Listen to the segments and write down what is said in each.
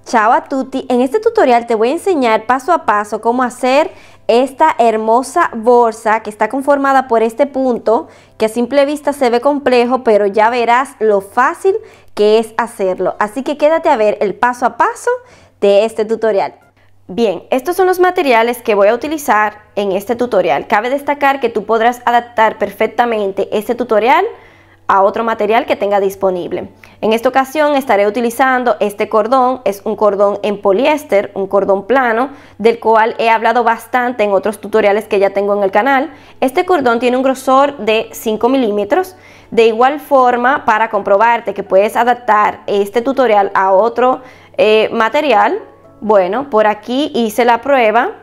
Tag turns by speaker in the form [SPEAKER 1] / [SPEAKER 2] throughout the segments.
[SPEAKER 1] Ciao a tutti, en este tutorial te voy a enseñar paso a paso cómo hacer esta hermosa bolsa que está conformada por este punto que a simple vista se ve complejo, pero ya verás lo fácil que es hacerlo. Así que quédate a ver el paso a paso de este tutorial. Bien, estos son los materiales que voy a utilizar en este tutorial. Cabe destacar que tú podrás adaptar perfectamente este tutorial a otro material que tenga disponible. En esta ocasión estaré utilizando este cordón, es un cordón en poliéster, un cordón plano, del cual he hablado bastante en otros tutoriales que ya tengo en el canal. Este cordón tiene un grosor de 5 milímetros. De igual forma, para comprobarte que puedes adaptar este tutorial a otro material, bueno, por aquí hice la prueba.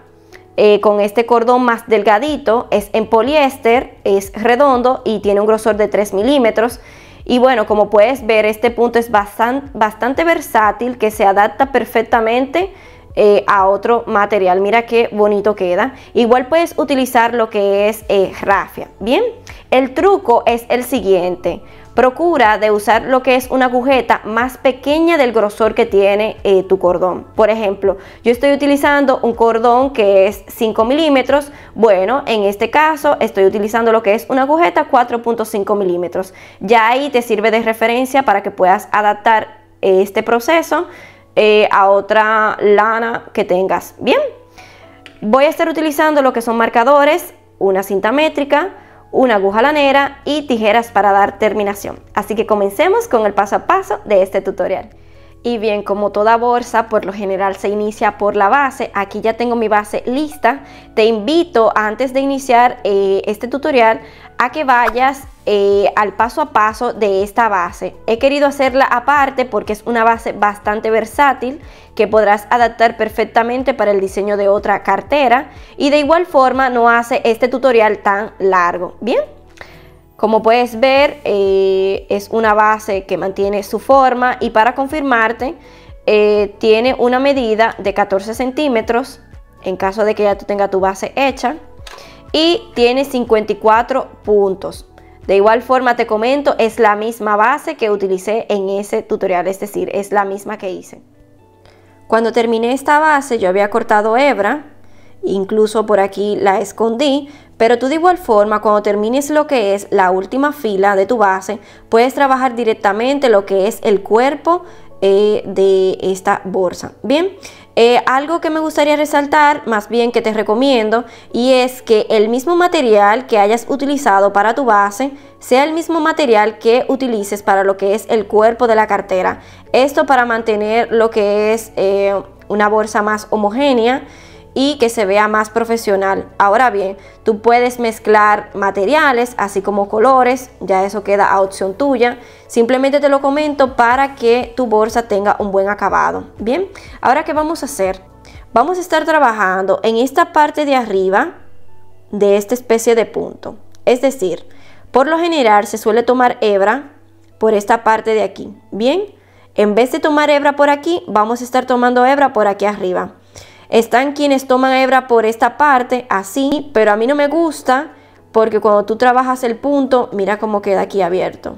[SPEAKER 1] Con este cordón más delgadito, es en poliéster, es redondo y tiene un grosor de 3 milímetros. Y bueno, como puedes ver, este punto es bastante versátil, que se adapta perfectamente a otro material. Mira qué bonito queda. Igual puedes utilizar lo que es rafia. Bien, el truco es el siguiente. Procura de usar lo que es una agujeta más pequeña del grosor que tiene tu cordón. Por ejemplo, yo estoy utilizando un cordón que es 5 milímetros. Bueno, en este caso estoy utilizando lo que es una agujeta 4.5 milímetros. Ya ahí te sirve de referencia para que puedas adaptar este proceso a otra lana que tengas. Bien, voy a estar utilizando lo que son marcadores, una cinta métrica, una aguja lanera y tijeras para dar terminación. Así que comencemos con el paso a paso de este tutorial. Y bien, como toda bolsa, por lo general se inicia por la base. Aquí ya tengo mi base lista. Te invito, antes de iniciar este tutorial, a que vayas al paso a paso de esta base. He querido hacerla aparte porque es una base bastante versátil que podrás adaptar perfectamente para el diseño de otra cartera, y de igual forma no hace este tutorial tan largo. Bien, como puedes ver, es una base que mantiene su forma, y para confirmarte tiene una medida de 14 centímetros en caso de que ya tú tengas tu base hecha, y tiene 54 puntos. De igual forma te comento, es la misma base que utilicé en ese tutorial, es decir, es la misma que hice. Cuando terminé esta base yo había cortado hebra, incluso por aquí la escondí, pero tú de igual forma cuando termines lo que es la última fila de tu base, puedes trabajar directamente lo que es el cuerpo de esta bolsa. Bien, algo que me gustaría resaltar, más bien que te recomiendo, y es que el mismo material que hayas utilizado para tu base sea el mismo material que utilices para lo que es el cuerpo de la cartera. Esto para mantener lo que es una bolsa más homogénea y que se vea más profesional. Ahora bien, tú puedes mezclar materiales así como colores, ya eso queda a opción tuya. Simplemente te lo comento para que tu bolsa tenga un buen acabado. Bien, ahora ¿qué vamos a hacer? Vamos a estar trabajando en esta parte de arriba de esta especie de punto. Es decir, por lo general se suele tomar hebra por esta parte de aquí. Bien, en vez de tomar hebra por aquí, vamos a estar tomando hebra por aquí arriba. Están quienes toman hebra por esta parte, así, pero a mí no me gusta porque cuando tú trabajas el punto, mira cómo queda aquí abierto.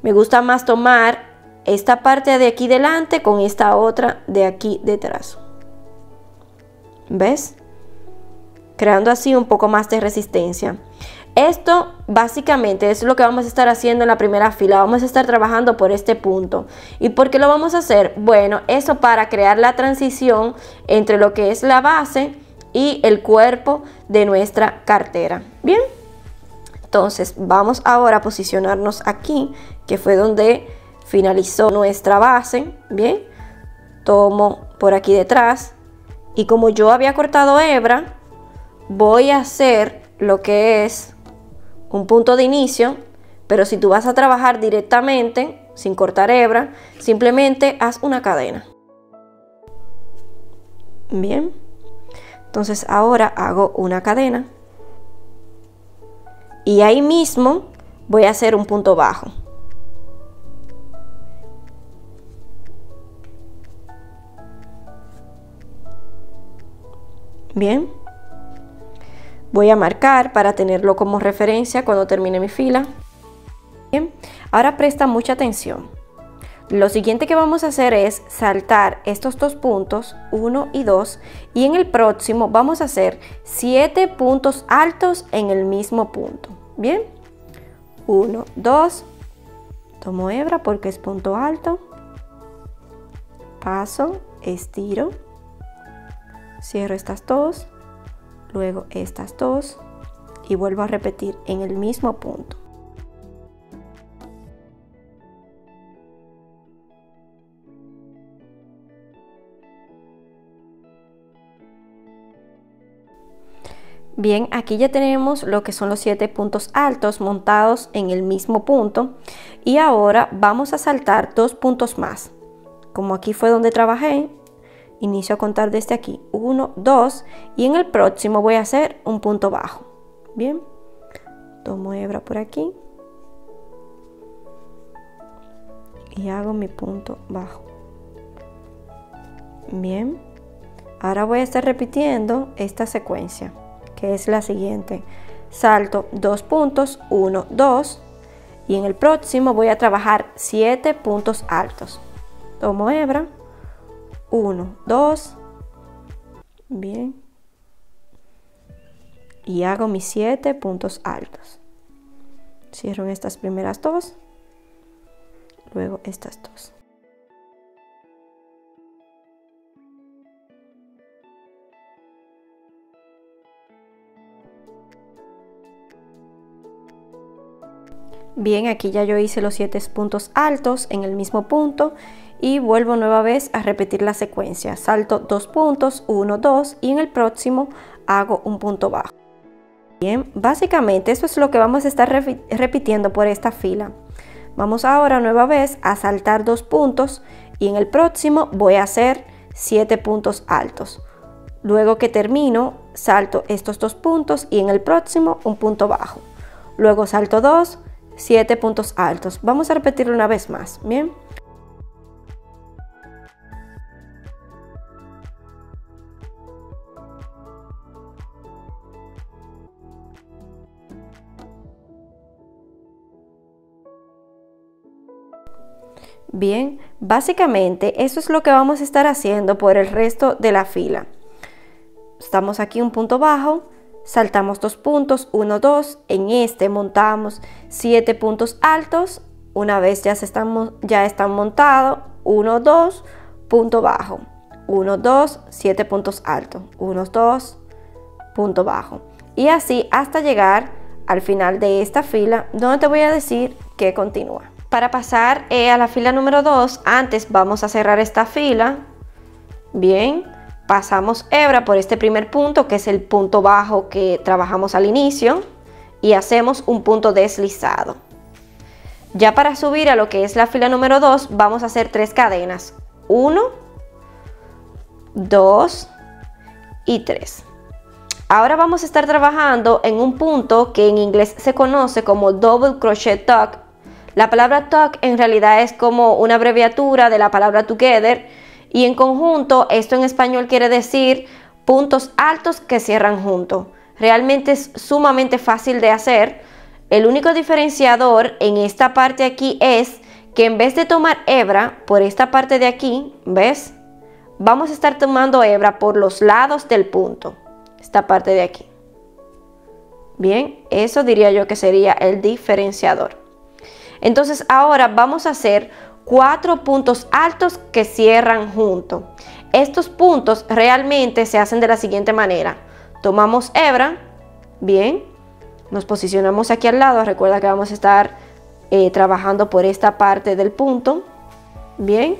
[SPEAKER 1] Me gusta más tomar esta parte de aquí delante con esta otra de aquí detrás. ¿Ves? Creando así un poco más de resistencia. Esto básicamente es lo que vamos a estar haciendo en la primera fila. Vamos a estar trabajando por este punto. ¿Y por qué lo vamos a hacer? Bueno, eso para crear la transición entre lo que es la base y el cuerpo de nuestra cartera. Bien, entonces vamos ahora a posicionarnos aquí, que fue donde finalizó nuestra base. Bien, tomo por aquí detrás, y como yo había cortado hebra, voy a hacer lo que es un punto de inicio, pero si tú vas a trabajar directamente sin cortar hebra, simplemente haz una cadena. Bien, entonces ahora hago una cadena y ahí mismo voy a hacer un punto bajo. Bien, voy a marcar para tenerlo como referencia cuando termine mi fila. Bien, ahora presta mucha atención. Lo siguiente que vamos a hacer es saltar estos dos puntos, 1 y 2, y en el próximo vamos a hacer 7 puntos altos en el mismo punto. Bien, 1, 2, tomo hebra porque es punto alto, paso, estiro, cierro estas dos, luego estas dos y vuelvo a repetir en el mismo punto. Bien, aquí ya tenemos lo que son los 7 puntos altos montados en el mismo punto y ahora vamos a saltar 2 puntos más. Como aquí fue donde trabajé, inicio a contar desde aquí, 1, 2 y en el próximo voy a hacer un punto bajo. Bien, tomo hebra por aquí y hago mi punto bajo. Bien, ahora voy a estar repitiendo esta secuencia, que es la siguiente. Salto 2 puntos, 1, 2 y en el próximo voy a trabajar 7 puntos altos. Tomo hebra, 1, 2, bien, y hago mis 7 puntos altos. Cierro en estas primeras dos, luego estas dos. Bien, aquí ya yo hice los 7 puntos altos en el mismo punto y vuelvo nueva vez a repetir la secuencia. Salto 2 puntos, 1, 2 y en el próximo hago un punto bajo. Bien, básicamente eso es lo que vamos a estar repitiendo por esta fila. Vamos ahora nueva vez a saltar 2 puntos y en el próximo voy a hacer 7 puntos altos. Luego que termino, salto estos 2 puntos y en el próximo un punto bajo. Luego salto 2, 7 puntos altos. Vamos a repetirlo una vez más, ¿bien? Bien, básicamente eso es lo que vamos a estar haciendo por el resto de la fila. Estamos aquí un punto bajo, saltamos 2 puntos, 1, 2, en este montamos 7 puntos altos, una vez ya están montados, 1, 2, punto bajo, 1, 2, 7 puntos altos, 1, 2, punto bajo. Y así hasta llegar al final de esta fila, donde te voy a decir que continúa. Para pasar a la fila número 2, antes vamos a cerrar esta fila. Bien, pasamos hebra por este primer punto, que es el punto bajo que trabajamos al inicio, y hacemos un punto deslizado. Ya para subir a lo que es la fila número 2, vamos a hacer 3 cadenas. 1, 2 y 3. Ahora vamos a estar trabajando en un punto que en inglés se conoce como double crochet tuck. La palabra tuck en realidad es como una abreviatura de la palabra together y en conjunto esto en español quiere decir puntos altos que cierran juntos. Realmente es sumamente fácil de hacer. El único diferenciador en esta parte aquí es que en vez de tomar hebra por esta parte de aquí, ¿ves? Vamos a estar tomando hebra por los lados del punto, esta parte de aquí. Bien, eso diría yo que sería el diferenciador. Entonces ahora vamos a hacer 4 puntos altos que cierran juntos. Estos puntos realmente se hacen de la siguiente manera. Tomamos hebra, bien, nos posicionamos aquí al lado. Recuerda que vamos a estar trabajando por esta parte del punto, bien.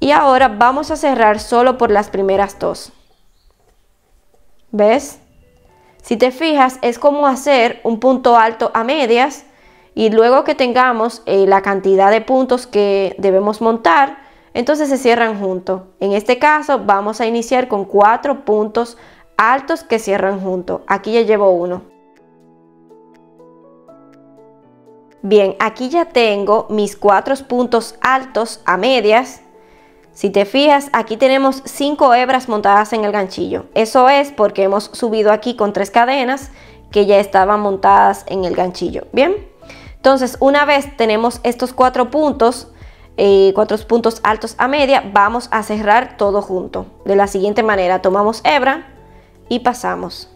[SPEAKER 1] Y ahora vamos a cerrar solo por las primeras 2. ¿Ves? Si te fijas, es como hacer un punto alto a medias. Y luego que tengamos la cantidad de puntos que debemos montar, entonces se cierran juntos. En este caso vamos a iniciar con 4 puntos altos que cierran juntos. Aquí ya llevo uno. Bien, aquí ya tengo mis 4 puntos altos a medias. Si te fijas, aquí tenemos 5 hebras montadas en el ganchillo. Eso es porque hemos subido aquí con 3 cadenas que ya estaban montadas en el ganchillo. Bien. Entonces, una vez tenemos estos 4 puntos, 4 puntos altos a media, vamos a cerrar todo junto. De la siguiente manera, tomamos hebra y pasamos.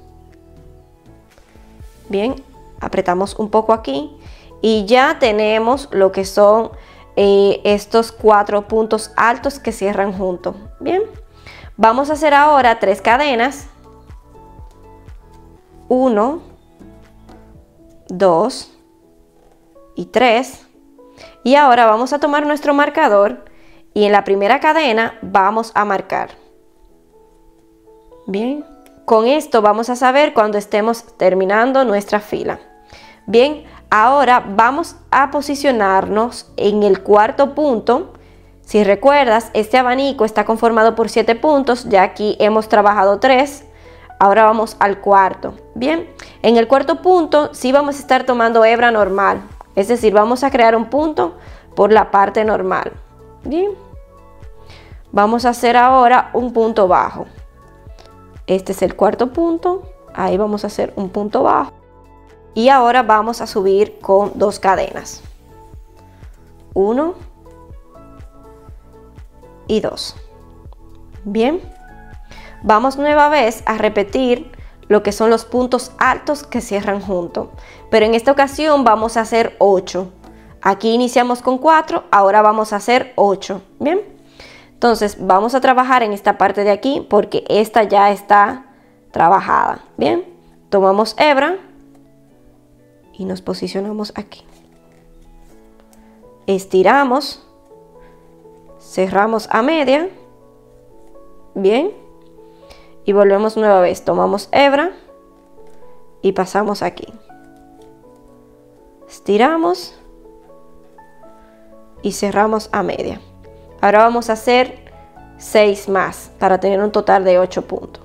[SPEAKER 1] Bien, apretamos un poco aquí y ya tenemos lo que son estos 4 puntos altos que cierran junto. Bien, vamos a hacer ahora 3 cadenas. 1, 2 y 3. Y ahora vamos a tomar nuestro marcador y en la primera cadena vamos a marcar. Bien, con esto vamos a saber cuando estemos terminando nuestra fila. Bien, ahora vamos a posicionarnos en el cuarto punto. Si recuerdas, este abanico está conformado por 7 puntos, ya aquí hemos trabajado 3. Ahora vamos al cuarto. Bien, en el cuarto punto sí vamos a estar tomando hebra normal. Es decir, vamos a crear un punto por la parte normal. Bien, vamos a hacer ahora un punto bajo. Este es el cuarto punto. Ahí vamos a hacer un punto bajo. Y ahora vamos a subir con 2 cadenas. 1 y 2. Bien, vamos nueva vez a repetir lo que son los puntos altos que cierran junto, pero en esta ocasión vamos a hacer 8. Aquí iniciamos con 4, ahora vamos a hacer 8. Bien, entonces vamos a trabajar en esta parte de aquí porque esta ya está trabajada. Bien, tomamos hebra y nos posicionamos aquí, estiramos, cerramos a media. Bien, y volvemos nueva vez, tomamos hebra y pasamos aquí, estiramos y cerramos a media. Ahora vamos a hacer 6 más para tener un total de 8 puntos.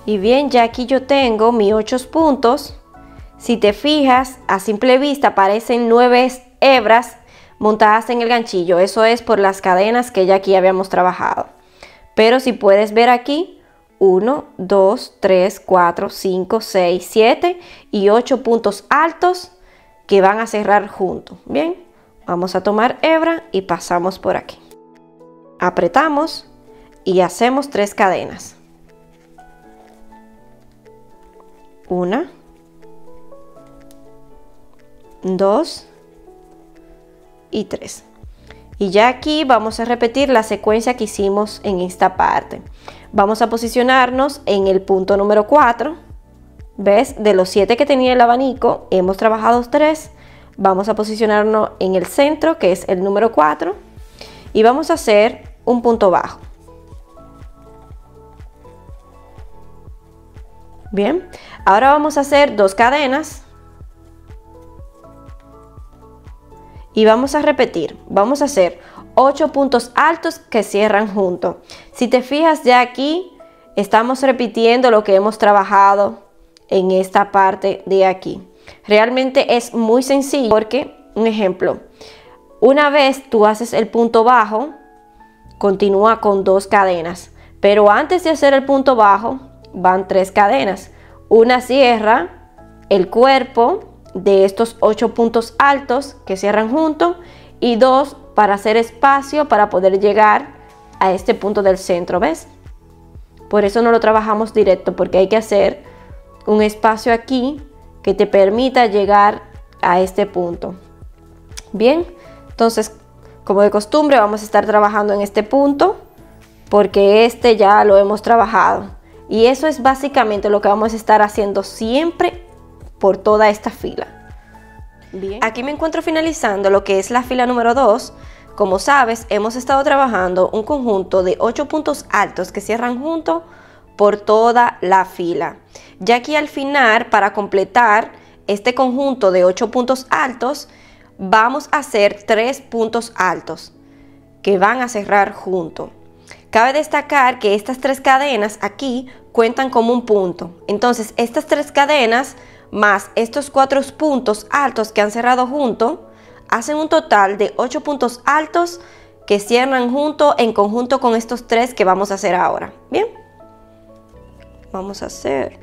[SPEAKER 1] Y bien, ya aquí yo tengo mis 8 puntos. Si te fijas, a simple vista aparecen 9 hebras montadas en el ganchillo. Eso es por las cadenas que ya aquí habíamos trabajado. Pero si puedes ver aquí, 1, 2, 3, 4, 5, 6, 7 y 8 puntos altos que van a cerrar juntos. Bien, vamos a tomar hebra y pasamos por aquí. Apretamos y hacemos 3 cadenas. 1, 2 y 3. Y ya aquí vamos a repetir la secuencia que hicimos en esta parte. Vamos a posicionarnos en el punto número 4. ¿Ves? De los 7 que tenía el abanico, hemos trabajado 3. Vamos a posicionarnos en el centro, que es el número 4. Y vamos a hacer un punto bajo. Bien, ahora vamos a hacer 2 cadenas. Y vamos a repetir, vamos a hacer 8 puntos altos que cierran juntos. Si te fijas, ya aquí estamos repitiendo lo que hemos trabajado en esta parte de aquí. Realmente es muy sencillo porque, un ejemplo, una vez tú haces el punto bajo, continúa con 2 cadenas. Pero antes de hacer el punto bajo, van 3 cadenas. Una cierra el cuerpo de estos 8 puntos altos que cierran juntos y 2 para hacer espacio para poder llegar a este punto del centro. ¿Ves? Por eso no lo trabajamos directo, porque hay que hacer un espacio aquí que te permita llegar a este punto. Bien, entonces como de costumbre vamos a estar trabajando en este punto porque este ya lo hemos trabajado, y eso es básicamente lo que vamos a estar haciendo siempre por toda esta fila. Bien, aquí me encuentro finalizando lo que es la fila número 2. Como sabes, hemos estado trabajando un conjunto de 8 puntos altos que cierran juntos por toda la fila. Ya aquí al final, para completar este conjunto de 8 puntos altos, vamos a hacer 3 puntos altos que van a cerrar juntos. Cabe destacar que estas 3 cadenas aquí cuentan como un punto. Entonces, estas 3 cadenas más estos 4 puntos altos que han cerrado juntos hacen un total de 8 puntos altos que cierran juntos en conjunto con estos 3 que vamos a hacer ahora. Bien, vamos a hacer,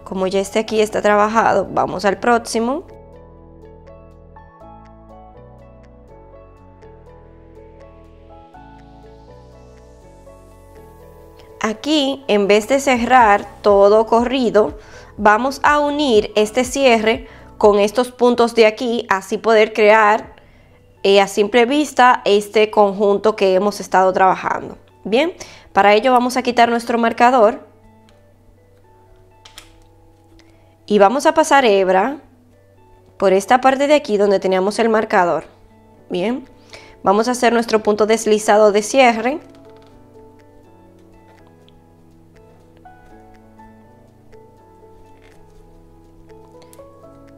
[SPEAKER 1] como ya este aquí está trabajado, vamos al próximo. Aquí, en vez de cerrar todo corrido, vamos a unir este cierre con estos puntos de aquí, así poder crear a simple vista este conjunto que hemos estado trabajando. Bien, para ello vamos a quitar nuestro marcador y vamos a pasar hebra por esta parte de aquí donde teníamos el marcador. Bien, vamos a hacer nuestro punto deslizado de cierre.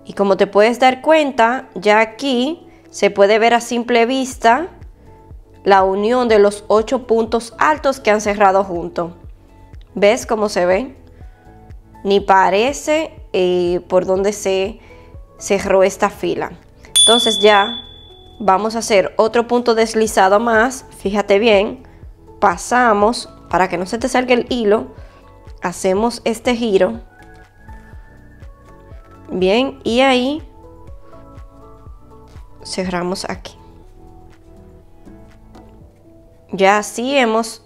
[SPEAKER 1] Y como te puedes dar cuenta, ya aquí se puede ver a simple vista la unión de los 8 puntos altos que han cerrado juntos. ¿Ves cómo se ve? Ni parece por donde se cerró esta fila. Entonces ya vamos a hacer otro punto deslizado más. Fíjate bien, pasamos para que no se te salga el hilo. Hacemos este giro. Bien, y ahí cerramos aquí. Ya así hemos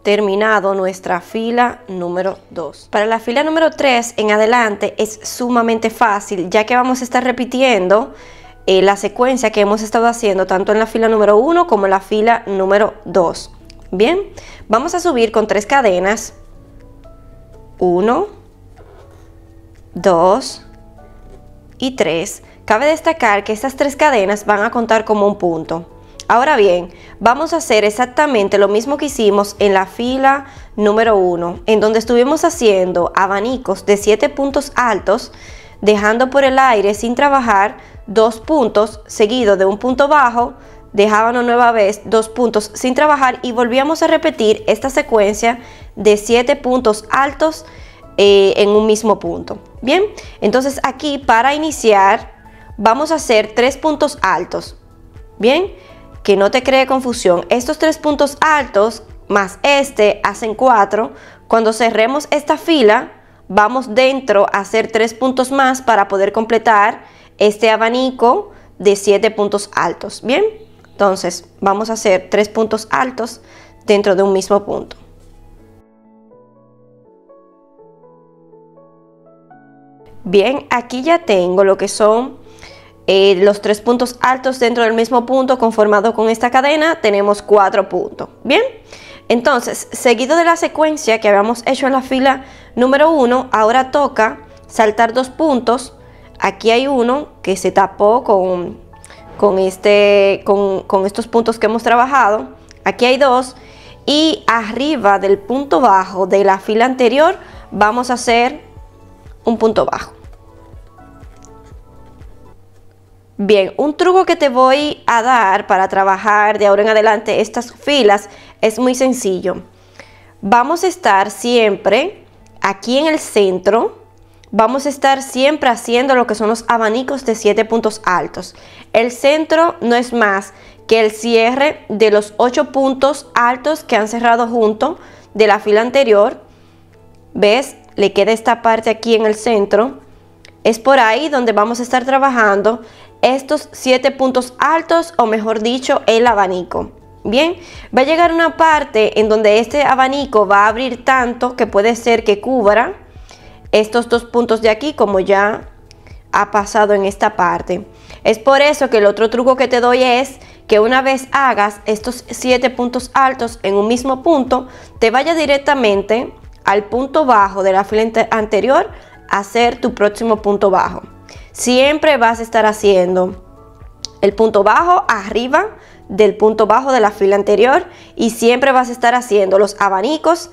[SPEAKER 1] terminado nuestra fila número 2. Para la fila número 3 en adelante es sumamente fácil, ya que vamos a estar repitiendo la secuencia que hemos estado haciendo tanto en la fila número 1 como en la fila número 2. Bien, vamos a subir con 3 cadenas. 1, 2 y 3. Cabe destacar que estas 3 cadenas van a contar como un punto. Ahora bien, vamos a hacer exactamente lo mismo que hicimos en la fila número 1, en donde estuvimos haciendo abanicos de 7 puntos altos, dejando por el aire sin trabajar 2 puntos seguidos de un punto bajo, dejábamos nueva vez 2 puntos sin trabajar y volvíamos a repetir esta secuencia de 7 puntos altos en un mismo punto. Bien, entonces aquí para iniciar vamos a hacer 3 puntos altos. Bien, que no te cree confusión, estos 3 puntos altos más este hacen 4. Cuando cerremos esta fila vamos dentro a hacer 3 puntos más para poder completar este abanico de 7 puntos altos. Bien, entonces vamos a hacer 3 puntos altos dentro de un mismo punto. Bien, aquí ya tengo lo que son los 3 puntos altos dentro del mismo punto conformado con esta cadena. Tenemos 4 puntos. Bien, entonces seguido de la secuencia que habíamos hecho en la fila número 1, ahora toca saltar 2 puntos. Aquí hay uno que se tapó con estos puntos que hemos trabajado. Aquí hay 2 y arriba del punto bajo de la fila anterior vamos a hacer un punto bajo. Bien, un truco que te voy a dar para trabajar de ahora en adelante estas filas es muy sencillo. Vamos a estar siempre aquí en el centro, vamos a estar siempre haciendo lo que son los abanicos de 7 puntos altos. El centro no es más que el cierre de los 8 puntos altos que han cerrado junto de la fila anterior. ¿Ves? Le queda esta parte aquí en el centro. Es por ahí donde vamos a estar trabajando estos 7 puntos altos, o mejor dicho, el abanico. Bien, va a llegar una parte en donde este abanico va a abrir tanto que puede ser que cubra estos 2 puntos de aquí, como ya ha pasado en esta parte. Es por eso que el otro truco que te doy es que una vez hagas estos 7 puntos altos en un mismo punto, te vaya directamente al punto bajo de la fila anterior a hacer tu próximo punto bajo. Siempre vas a estar haciendo el punto bajo arriba del punto bajo de la fila anterior y siempre vas a estar haciendo los abanicos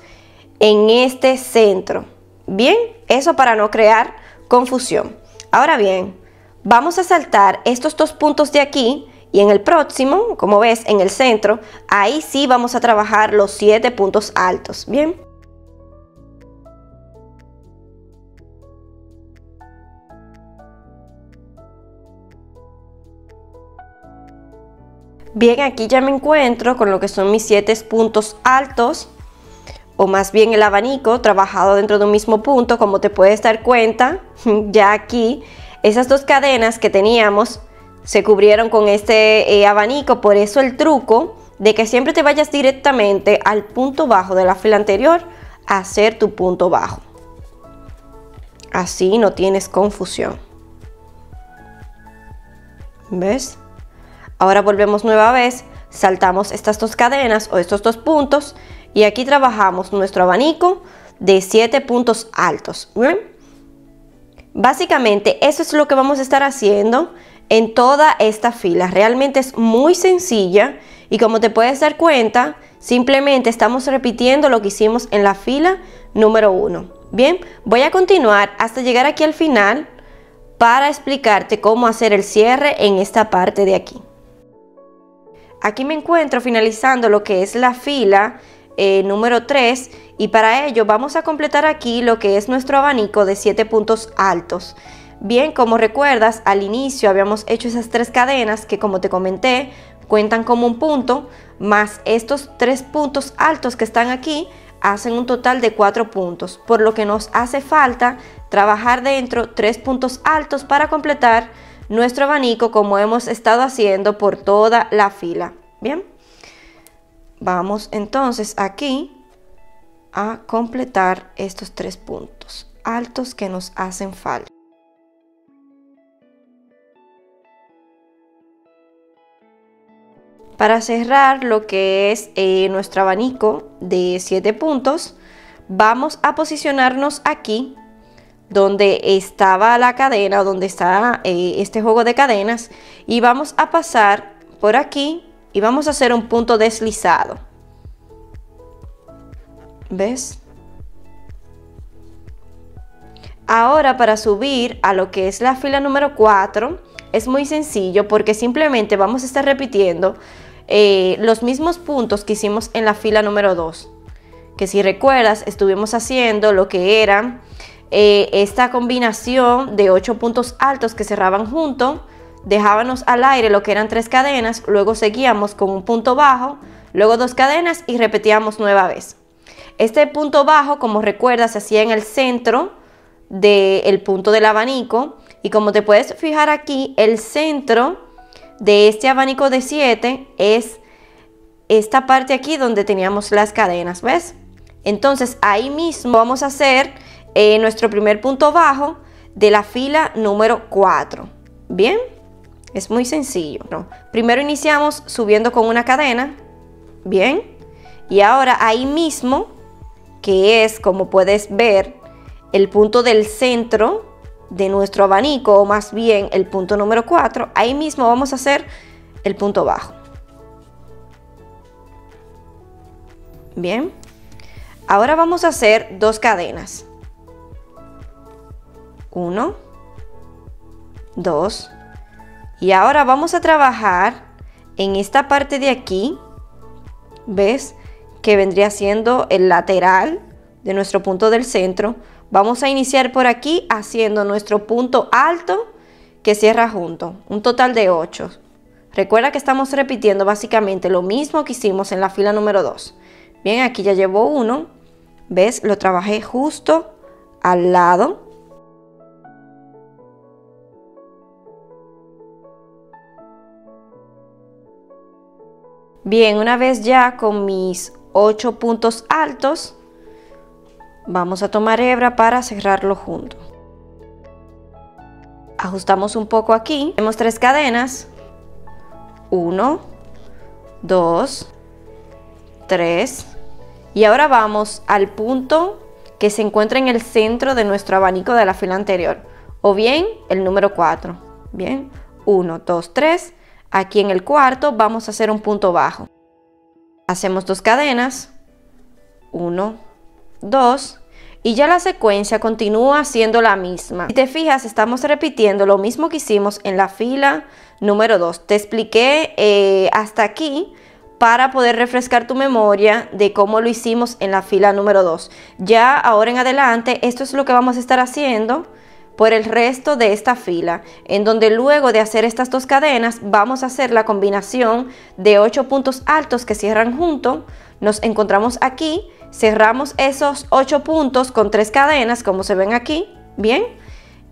[SPEAKER 1] en este centro. Bien, eso para no crear confusión. Ahora bien, vamos a saltar estos 2 puntos de aquí y en el próximo, como ves, en el centro, ahí sí vamos a trabajar los 7 puntos altos. Bien. Bien, aquí ya me encuentro con lo que son mis 7 puntos altos. o más bien el abanico trabajado dentro de un mismo punto. Como te puedes dar cuenta, ya aquí esas dos cadenas que teníamos se cubrieron con este abanico. Por eso el truco de que siempre te vayas directamente al punto bajo de la fila anterior a hacer tu punto bajo. Así no tienes confusión. ¿Ves? Ahora volvemos nueva vez, saltamos estas dos cadenas o estos dos puntos y aquí trabajamos nuestro abanico de 7 puntos altos. ¿Bien? Básicamente eso es lo que vamos a estar haciendo en toda esta fila. Realmente es muy sencilla y como te puedes dar cuenta, simplemente estamos repitiendo lo que hicimos en la fila número 1. Bien, voy a continuar hasta llegar aquí al final para explicarte cómo hacer el cierre en esta parte de aquí. Aquí me encuentro finalizando lo que es la fila número 3 y para ello vamos a completar aquí lo que es nuestro abanico de 7 puntos altos. Bien, como recuerdas, al inicio habíamos hecho esas 3 cadenas que, como te comenté, cuentan como un punto, más estos 3 puntos altos que están aquí hacen un total de 4 puntos, por lo que nos hace falta trabajar dentro 3 puntos altos para completar nuestro abanico como hemos estado haciendo por toda la fila. Bien, vamos entonces aquí a completar estos 3 puntos altos que nos hacen falta. Para cerrar lo que es nuestro abanico de 7 puntos, vamos a posicionarnos aquí donde estaba la cadena, o donde está este juego de cadenas, y vamos a pasar por aquí y vamos a hacer un punto deslizado. ¿Ves? Ahora, para subir a lo que es la fila número 4 es muy sencillo, porque simplemente vamos a estar repitiendo los mismos puntos que hicimos en la fila número 2, que si recuerdas estuvimos haciendo lo que era esta combinación de 8 puntos altos que cerraban juntos, dejábamos al aire lo que eran 3 cadenas, luego seguíamos con un punto bajo, luego 2 cadenas y repetíamos nueva vez. Este punto bajo, como recuerdas, se hacía en el centro del punto del abanico, y como te puedes fijar aquí, el centro de este abanico de 7 es esta parte aquí donde teníamos las cadenas, ¿ves? Entonces ahí mismo vamos a hacer nuestro primer punto bajo de la fila número 4. Bien, es muy sencillo, ¿no? Primero iniciamos subiendo con una cadena, bien, y ahora ahí mismo, que es, como puedes ver, el punto del centro de nuestro abanico, o más bien el punto número 4, ahí mismo vamos a hacer el punto bajo. Bien, ahora vamos a hacer 2 cadenas. 1, 2, y ahora vamos a trabajar en esta parte de aquí, ¿ves? Que vendría siendo el lateral de nuestro punto del centro. Vamos a iniciar por aquí haciendo nuestro punto alto que cierra junto, un total de 8. Recuerda que estamos repitiendo básicamente lo mismo que hicimos en la fila número 2. Bien, aquí ya llevo uno, ¿ves? Lo trabajé justo al lado. Bien, una vez ya con mis 8 puntos altos, vamos a tomar hebra para cerrarlo junto. Ajustamos un poco aquí. Tenemos 3 cadenas. 1, 2, 3. Y ahora vamos al punto que se encuentra en el centro de nuestro abanico de la fila anterior, o bien el número 4. Bien, 1, 2, 3. Aquí en el cuarto vamos a hacer un punto bajo. Hacemos 2 cadenas. 1, 2. Y ya la secuencia continúa siendo la misma. Si te fijas, estamos repitiendo lo mismo que hicimos en la fila número 2. Te expliqué hasta aquí para poder refrescar tu memoria de cómo lo hicimos en la fila número 2. Ya ahora en adelante, esto es lo que vamos a estar haciendo por el resto de esta fila, en donde luego de hacer estas 2 cadenas vamos a hacer la combinación de 8 puntos altos que cierran juntos. Nos encontramos aquí cerramos esos 8 puntos con 3 cadenas, como se ven aquí, bien,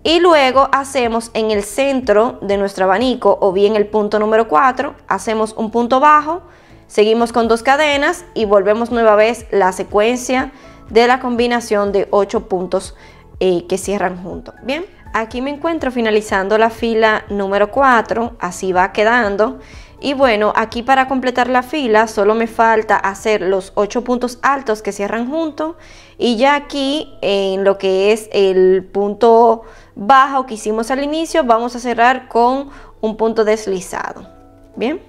[SPEAKER 1] y luego hacemos en el centro de nuestro abanico, o bien el punto número 4, hacemos un punto bajo, seguimos con 2 cadenas y volvemos nueva vez la secuencia de la combinación de 8 puntos que cierran juntos. Bien, aquí me encuentro finalizando la fila número 4, así va quedando. Y bueno, aquí para completar la fila solo me falta hacer los 8 puntos altos que cierran juntos, y ya aquí en lo que es el punto bajo que hicimos al inicio vamos a cerrar con un punto deslizado. Bien.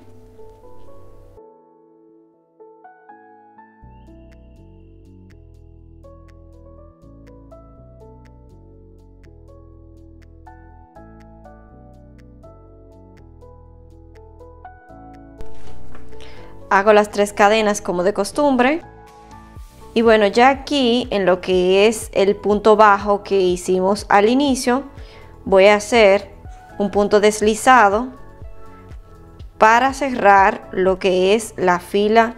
[SPEAKER 1] Hago las 3 cadenas como de costumbre. Y bueno, ya aquí en lo que es el punto bajo que hicimos al inicio, voy a hacer un punto deslizado para cerrar lo que es la fila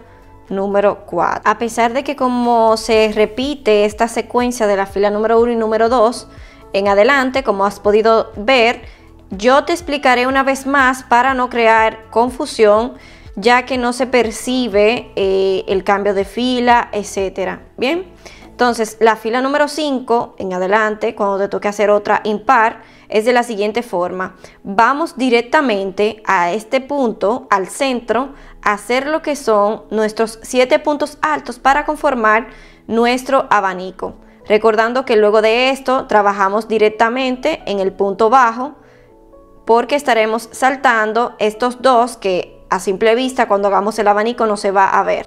[SPEAKER 1] número 4. A pesar de que como se repite esta secuencia de la fila número 1 y número 2 en adelante, como has podido ver, yo te explicaré una vez más para no crear confusión, ya que no se percibe el cambio de fila, etcétera. Bien, entonces la fila número 5 en adelante, cuando te toque hacer otra impar, es de la siguiente forma. Vamos directamente a este punto, al centro, a hacer lo que son nuestros 7 puntos altos para conformar nuestro abanico. Recordando que luego de esto trabajamos directamente en el punto bajo, porque estaremos saltando estos dos que a simple vista cuando hagamos el abanico no se va a ver.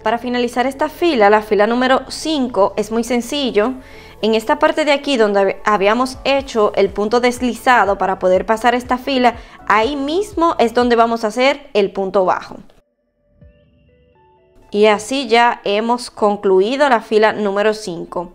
[SPEAKER 1] Para finalizar esta fila, la fila número 5, es muy sencillo. En esta parte de aquí donde habíamos hecho el punto deslizado para poder pasar esta fila, ahí mismo es donde vamos a hacer el punto bajo. Y así ya hemos concluido la fila número 5.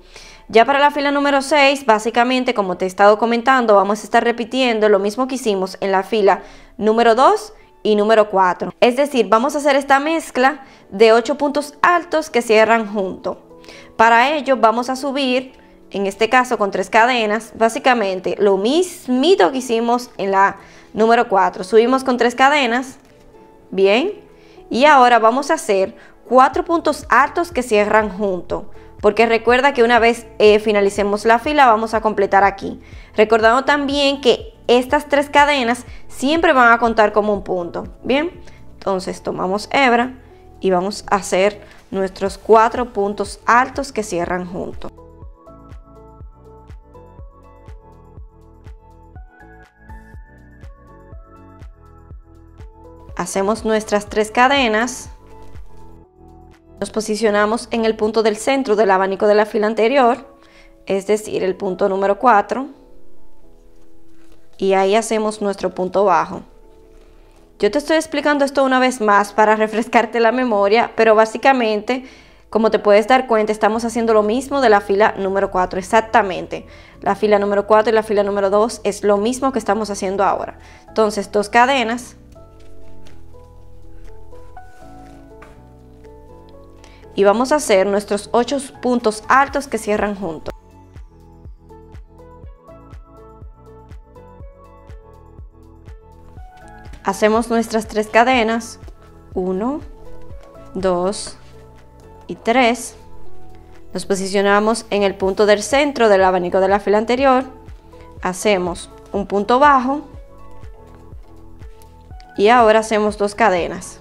[SPEAKER 1] Ya para la fila número 6, básicamente, como te he estado comentando, vamos a estar repitiendo lo mismo que hicimos en la fila número 2 y número 4. Es decir, vamos a hacer esta mezcla de 8 puntos altos que cierran juntos. Para ello vamos a subir, en este caso con 3 cadenas, básicamente lo mismito que hicimos en la número 4. Subimos con 3 cadenas, bien, y ahora vamos a hacer 4 puntos altos que cierran juntos, porque recuerda que una vez finalicemos la fila vamos a completar aquí, recordando también que estas 3 cadenas siempre van a contar como un punto. Bien, entonces tomamos hebra y vamos a hacer nuestros 4 puntos altos que cierran juntos. Hacemos nuestras 3 cadenas. Nos posicionamos en el punto del centro del abanico de la fila anterior, es decir, el punto número 4, y ahí hacemos nuestro punto bajo. Yo te estoy explicando esto una vez más para refrescarte la memoria, pero básicamente, como te puedes dar cuenta, estamos haciendo lo mismo de la fila número 4, exactamente. La fila número 4 y la fila número 2 es lo mismo que estamos haciendo ahora. Entonces, 2 cadenas. Y vamos a hacer nuestros 8 puntos altos que cierran juntos. Hacemos nuestras 3 cadenas, 1, 2 y 3. Nos posicionamos en el punto del centro del abanico de la fila anterior. Hacemos un punto bajo. Y ahora hacemos 2 cadenas.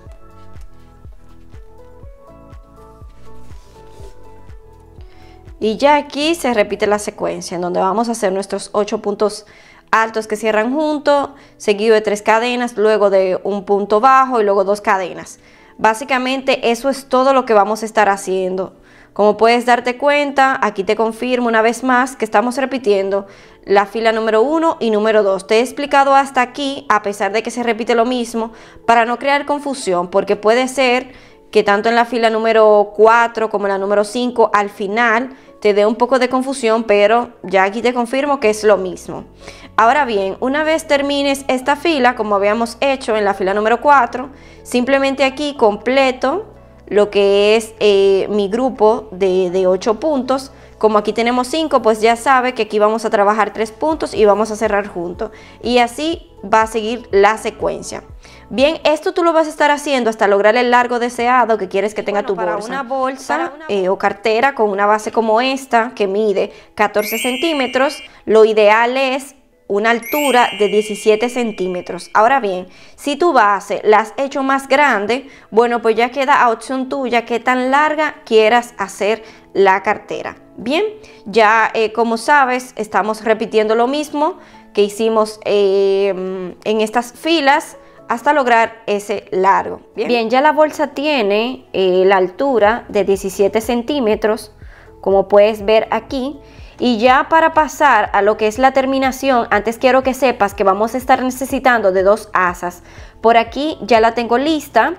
[SPEAKER 1] Y ya aquí se repite la secuencia en donde vamos a hacer nuestros 8 puntos altos que cierran juntos, seguido de 3 cadenas, luego de un punto bajo y luego 2 cadenas. Básicamente eso es todo lo que vamos a estar haciendo. Como puedes darte cuenta, aquí te confirmo una vez más que estamos repitiendo la fila número 1 y número 2. Te he explicado hasta aquí, a pesar de que se repite lo mismo, para no crear confusión, porque puede ser que tanto en la fila número 4 como en la número 5 al final te dé un poco de confusión, pero ya aquí te confirmo que es lo mismo. Ahora bien, una vez termines esta fila, como habíamos hecho en la fila número 4, simplemente aquí completo lo que es mi grupo de 8 puntos. Como aquí tenemos 5, pues ya sabe que aquí vamos a trabajar 3 puntos y vamos a cerrar juntos. Y así va a seguir la secuencia. Bien, esto tú lo vas a estar haciendo hasta lograr el largo deseado que quieres que tenga tu bolsa. Para una bolsa o cartera con una base como esta, que mide 14 centímetros, lo ideal es una altura de 17 centímetros. Ahora bien, si tu base la has hecho más grande, bueno, pues ya queda a opción tuya qué tan larga quieras hacer la cartera. Bien, ya como sabes, estamos repitiendo lo mismo que hicimos en estas filas hasta lograr ese largo. Bien, ya la bolsa tiene la altura de 17 centímetros, como puedes ver aquí. Y ya para pasar a lo que es la terminación, antes quiero que sepas que vamos a estar necesitando de 2 asas. Por aquí ya la tengo lista,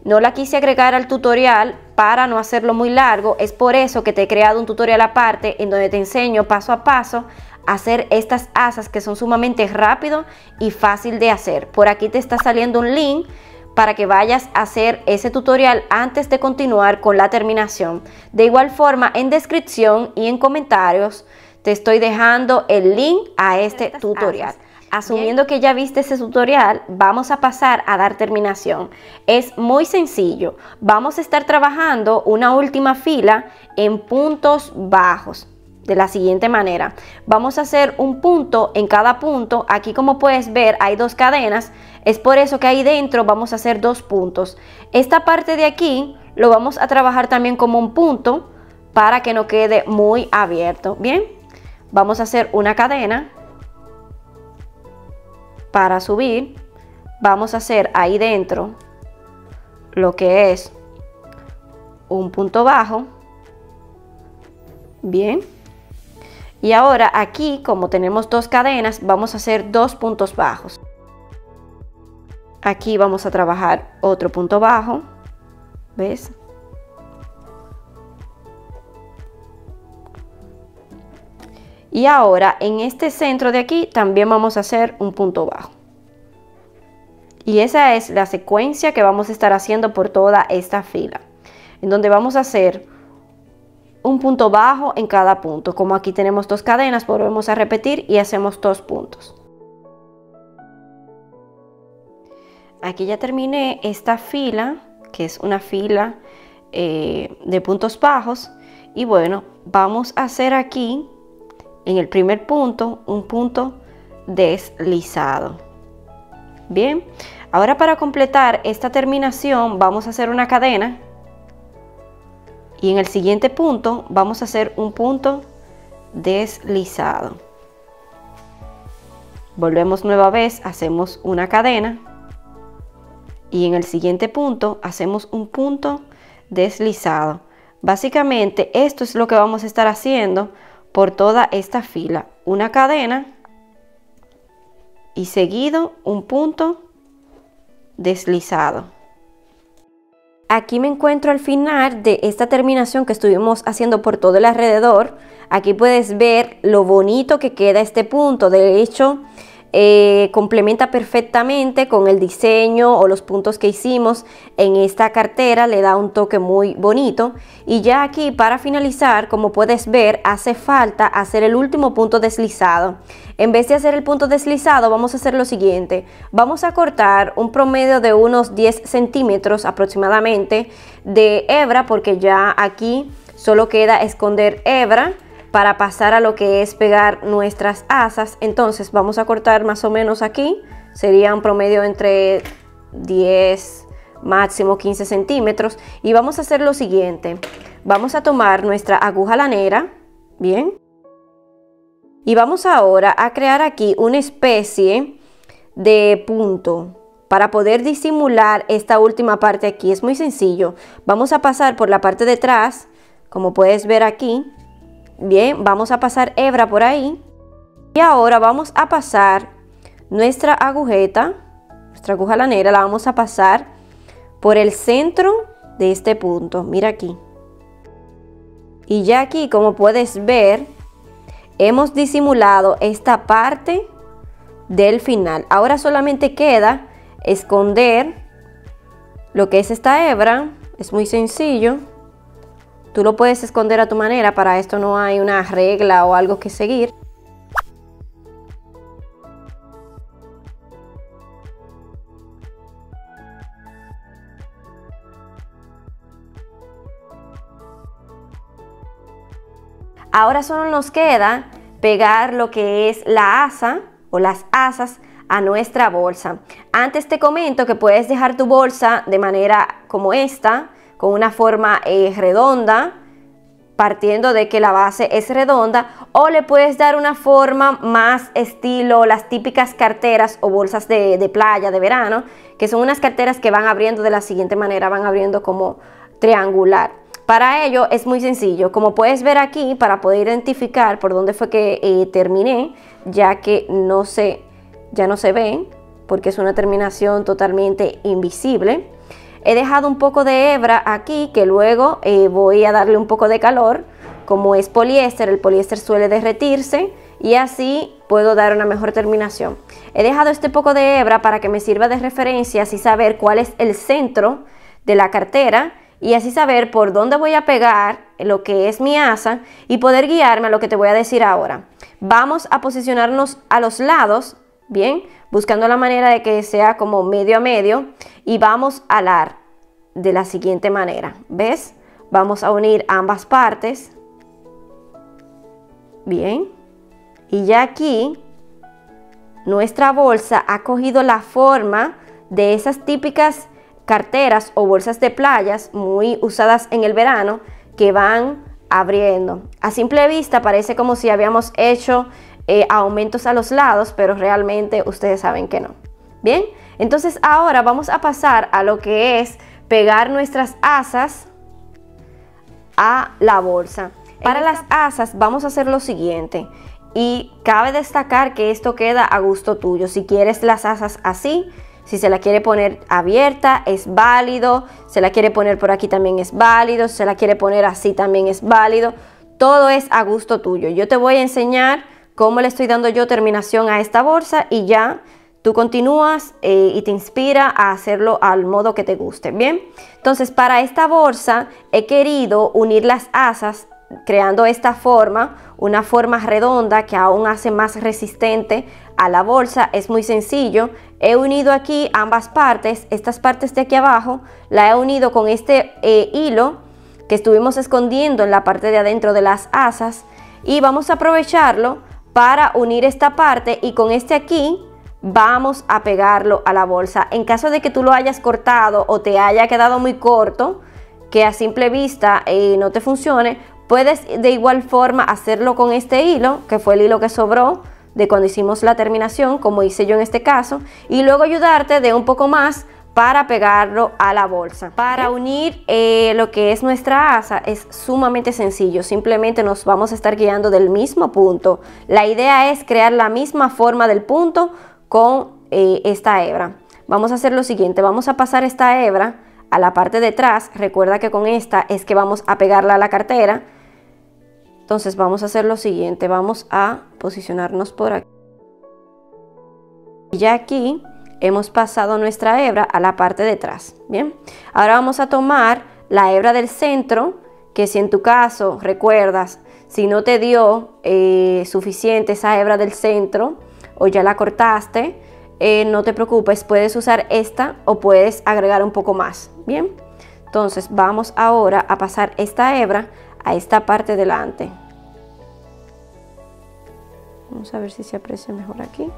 [SPEAKER 1] no la quise agregar al tutorial para no hacerlo muy largo, es por eso que te he creado un tutorial aparte en donde te enseño paso a paso a hacer estas asas que son sumamente rápido y fácil de hacer. Por aquí te está saliendo un link para que vayas a hacer ese tutorial antes de continuar con la terminación. De igual forma, en descripción y en comentarios te estoy dejando el link a este tutorial. Asumiendo que ya viste ese tutorial, vamos a pasar a dar terminación. Es muy sencillo. Vamos a estar trabajando una última fila en puntos bajos. De la siguiente manera, vamos a hacer un punto en cada punto. Aquí, como puedes ver, hay 2 cadenas, es por eso que ahí dentro vamos a hacer 2 puntos. Esta parte de aquí lo vamos a trabajar también como un punto para que no quede muy abierto. Bien, vamos a hacer una cadena para subir, vamos a hacer ahí dentro lo que es un punto bajo. Bien. Y ahora aquí, como tenemos 2 cadenas, vamos a hacer 2 puntos bajos. Aquí vamos a trabajar otro punto bajo, ¿ves? Y ahora en este centro de aquí también vamos a hacer un punto bajo. Y esa es la secuencia que vamos a estar haciendo por toda esta fila, en donde vamos a hacer un punto bajo en cada punto. Como aquí tenemos 2 cadenas, volvemos a repetir y hacemos 2 puntos. Aquí ya terminé esta fila, que es una fila de puntos bajos. Y bueno, vamos a hacer aquí en el primer punto un punto deslizado. Bien, ahora para completar esta terminación vamos a hacer una cadena. Y en el siguiente punto vamos a hacer un punto deslizado. Volvemos nueva vez, hacemos una cadena. Y en el siguiente punto hacemos un punto deslizado. Básicamente esto es lo que vamos a estar haciendo por toda esta fila. Una cadena y seguido un punto deslizado. Aquí me encuentro al final de esta terminación que estuvimos haciendo por todo el alrededor. Aquí puedes ver lo bonito que queda este punto. De hecho, complementa perfectamente con el diseño o los puntos que hicimos en esta cartera, le da un toque muy bonito. Y ya aquí, para finalizar, como puedes ver, hace falta hacer el último punto deslizado. En vez de hacer el punto deslizado, vamos a hacer lo siguiente: vamos a cortar un promedio de unos 10 centímetros aproximadamente de hebra, porque ya aquí solo queda esconder hebra para pasar a lo que es pegar nuestras asas. Entonces vamos a cortar más o menos aquí, sería un promedio entre 10, máximo 15 centímetros. Y vamos a hacer lo siguiente: vamos a tomar nuestra aguja lanera, bien, y vamos ahora a crear aquí una especie de punto para poder disimular esta última parte aquí. Es muy sencillo, vamos a pasar por la parte de atrás, como puedes ver aquí. Bien, vamos a pasar hebra por ahí. Y ahora vamos a pasar nuestra agujeta, nuestra aguja lanera, la vamos a pasar por el centro de este punto. Mira aquí. Y ya aquí, como puedes ver, hemos disimulado esta parte del final. Ahora solamente queda esconder lo que es esta hebra. Es muy sencillo. Tú lo puedes esconder a tu manera. Para esto no hay una regla o algo que seguir. Ahora solo nos queda pegar lo que es la asa o las asas a nuestra bolsa. Antes te comento que puedes dejar tu bolsa de manera como esta, con una forma redonda, partiendo de que la base es redonda, o le puedes dar una forma más estilo las típicas carteras o bolsas de playa, de verano, que son unas carteras que van abriendo de la siguiente manera, van abriendo como triangular. Para ello es muy sencillo, como puedes ver aquí, para poder identificar por dónde fue que terminé, ya que ya no se ven, porque es una terminación totalmente invisible. He dejado un poco de hebra aquí, que luego voy a darle un poco de calor. Como es poliéster, el poliéster suele derretirse y así puedo dar una mejor terminación. He dejado este poco de hebra para que me sirva de referencia, así saber cuál es el centro de la cartera, y así saber por dónde voy a pegar lo que es mi asa y poder guiarme a lo que te voy a decir ahora. Vamos a posicionarnos a los lados, bien, buscando la manera de que sea como medio a medio, y vamos a alar de la siguiente manera. ¿Ves? Vamos a unir ambas partes. Bien. Y ya aquí nuestra bolsa ha cogido la forma de esas típicas carteras o bolsas de playas muy usadas en el verano, que van abriendo. A simple vista parece como si habíamos hecho aumentos a los lados, pero realmente ustedes saben que no. Bien, entonces ahora vamos a pasar a lo que es pegar nuestras asas a la bolsa. Para las asas vamos a hacer lo siguiente, y cabe destacar que esto queda a gusto tuyo. Si quieres las asas así, si se la quiere poner abierta, es válido. Se la quiere poner por aquí, también es válido. Si se la quiere poner así, también es válido. Todo es a gusto tuyo. Yo te voy a enseñar cómo le estoy dando yo terminación a esta bolsa, y ya tú continúas y te inspira a hacerlo al modo que te guste. Bien, entonces para esta bolsa he querido unir las asas creando esta forma, una forma redonda que aún hace más resistente a la bolsa. Es muy sencillo. He unido aquí ambas partes. Estas partes de aquí abajo la he unido con este hilo que estuvimos escondiendo en la parte de adentro de las asas, y vamos a aprovecharlo para unir esta parte, y con este aquí vamos a pegarlo a la bolsa. En caso de que tú lo hayas cortado o te haya quedado muy corto, que a simple vista no te funcione, puedes de igual forma hacerlo con este hilo, que fue el hilo que sobró de cuando hicimos la terminación, como hice yo en este caso, y luego ayudarte de un poco más para pegarlo a la bolsa. Para unir lo que es nuestra asa es sumamente sencillo. Simplemente nos vamos a estar guiando del mismo punto. La idea es crear la misma forma del punto con esta hebra. Vamos a hacer lo siguiente, vamos a pasar esta hebra a la parte de atrás. Recuerda que con esta es que vamos a pegarla a la cartera. Entonces vamos a hacer lo siguiente, vamos a posicionarnos por aquí. Y ya aquí hemos pasado nuestra hebra a la parte de atrás. Bien, ahora vamos a tomar la hebra del centro, que si en tu caso recuerdas, si no te dio suficiente esa hebra del centro o ya la cortaste, no te preocupes, puedes usar esta o puedes agregar un poco más. Bien, entonces vamos ahora a pasar esta hebra a esta parte delante. Vamos a ver si se aprecia mejor aquí.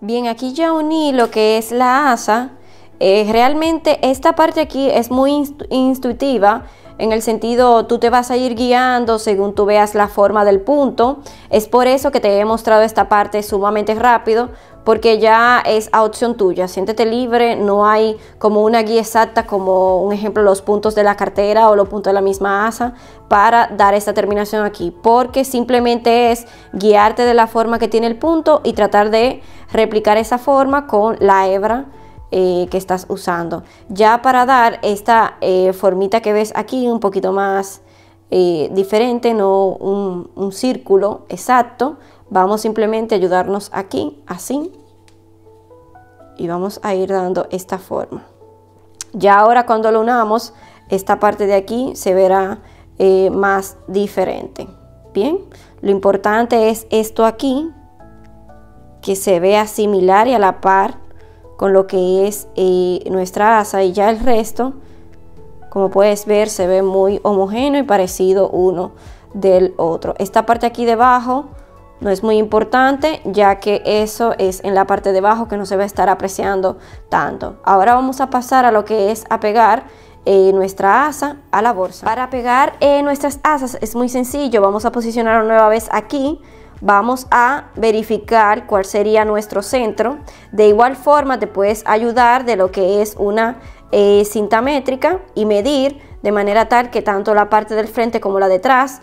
[SPEAKER 1] Bien, aquí ya uní lo que es la asa Realmente esta parte aquí es muy intuitiva, en el sentido tú te vas a ir guiando según tú veas la forma del punto. Es por eso que te he mostrado esta parte sumamente rápido, porque ya es a opción tuya. Siéntete libre, no hay como una guía exacta, como un ejemplo los puntos de la cartera o los puntos de la misma asa para dar esta terminación aquí, porque simplemente es guiarte de la forma que tiene el punto y tratar de replicar esa forma con la hebra que estás usando. Ya para dar esta formita que ves aquí un poquito más diferente, no un círculo exacto, vamos simplemente a ayudarnos aquí, así, y vamos a ir dando esta forma. Ya ahora cuando lo unamos, esta parte de aquí se verá más diferente. Bien, lo importante es esto aquí, que se vea similar y a la par con lo que es nuestra asa, y ya el resto, como puedes ver, se ve muy homogéneo y parecido uno del otro. Esta parte aquí debajo no es muy importante, ya que eso es en la parte de abajo que no se va a estar apreciando tanto. Ahora vamos a pasar a lo que es a pegar nuestra asa a la bolsa. Para pegar nuestras asas es muy sencillo. Vamos a posicionar nueva vez aquí. Vamos a verificar cuál sería nuestro centro. De igual forma te puedes ayudar de lo que es una cinta métrica y medir de manera tal que tanto la parte del frente como la de atrás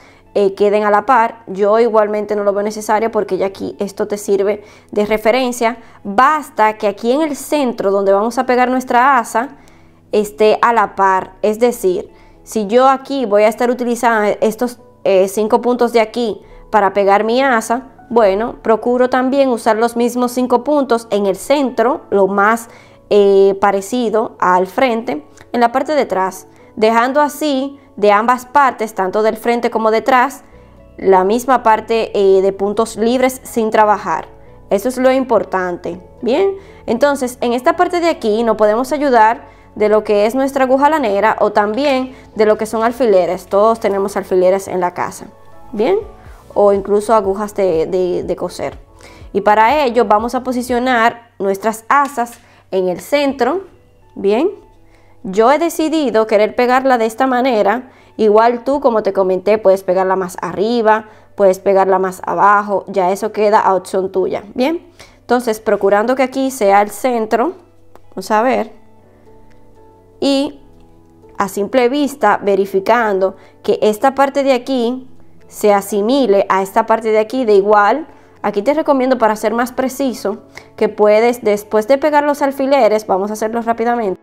[SPEAKER 1] queden a la par. Yo igualmente no lo veo necesario, porque ya aquí esto te sirve de referencia. Basta que aquí en el centro donde vamos a pegar nuestra asa esté a la par. Es decir, si yo aquí voy a estar utilizando estos 5 puntos de aquí para pegar mi asa, bueno, procuro también usar los mismos 5 puntos en el centro, lo más parecido al frente, en la parte de atrás, dejando así de ambas partes, tanto del frente como detrás, la misma parte de puntos libres sin trabajar. Eso es lo importante. Bien, entonces en esta parte de aquí nos podemos ayudar de lo que es nuestra aguja lanera, o también de lo que son alfileres. Todos tenemos alfileres en la casa, bien, o incluso agujas de coser. Y para ello vamos a posicionar nuestras asas en el centro. Bien, yo he decidido querer pegarla de esta manera. Igual tú, como te comenté, puedes pegarla más arriba, puedes pegarla más abajo, ya eso queda a opción tuya. Bien, entonces procurando que aquí sea el centro, vamos a ver, y a simple vista verificando que esta parte de aquí se asimile a esta parte de aquí de igual. Aquí te recomiendo, para ser más preciso, que puedes, después de pegar los alfileres, vamos a hacerlo rápidamente.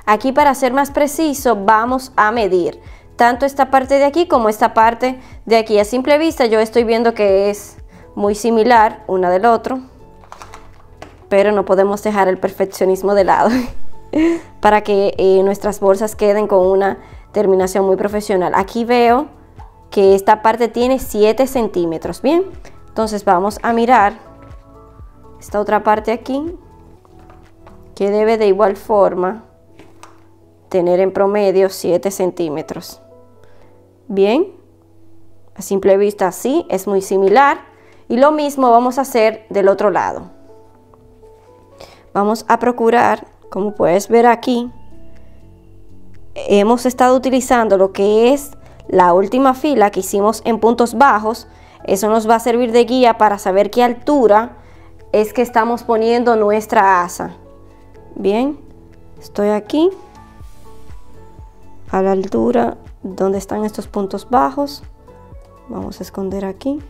[SPEAKER 1] Aquí, para ser más preciso, vamos a medir tanto esta parte de aquí como esta parte de aquí. A simple vista yo estoy viendo que es muy similar una del otro, pero no podemos dejar el perfeccionismo de lado para que nuestras bolsas queden con una terminación muy profesional. Aquí veo que esta parte tiene 7 centímetros. Bien, entonces vamos a mirar esta otra parte aquí, que debe de igual forma tener en promedio 7 centímetros. Bien, a simple vista sí, es muy similar. Y lo mismo vamos a hacer del otro lado. Vamos a procurar, como puedes ver aquí, hemos estado utilizando lo que es la última fila que hicimos en puntos bajos. Eso nos va a servir de guía para saber qué altura es que estamos poniendo nuestra asa. Bien, estoy aquí a la altura donde están estos puntos bajos. Vamos a esconder aquí